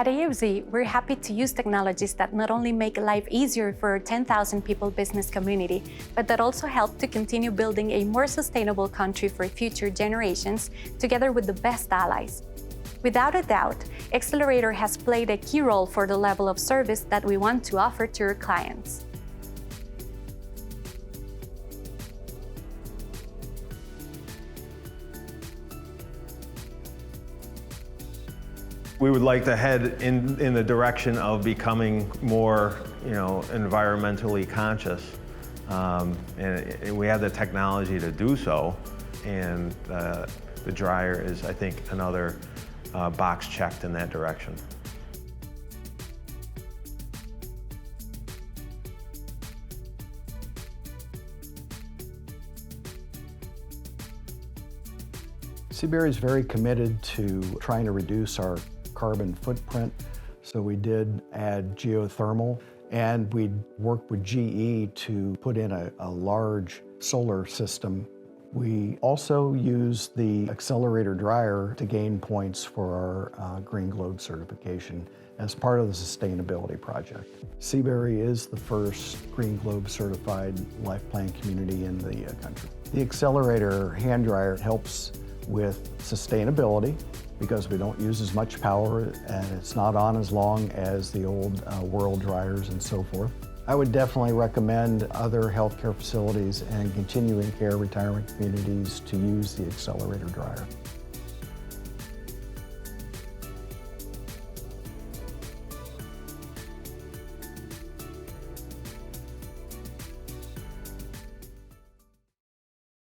At AOZ, we're happy to use technologies that not only make life easier for our 10,000 people business community, but that also help to continue building a more sustainable country for future generations, together with the best allies. Without a doubt, XLERATOR has played a key role for the level of service that we want to offer to our clients. We would like to head in the direction of becoming more, environmentally conscious. And we have the technology to do so. And the dryer is, I think, another box checked in that direction. Seabury is very committed to trying to reduce our carbon footprint, so we did add geothermal, and we worked with GE to put in a large solar system. We also used the XLERATOR dryer to gain points for our GreenGlobes certification as part of the sustainability project. Seabury is the first GreenGlobes certified life plan community in the country. The XLERATOR hand dryer helps with sustainability because we don't use as much power and it's not on as long as the old World dryers and so forth. I would definitely recommend other healthcare facilities and continuing care retirement communities to use the XLERATOR dryer.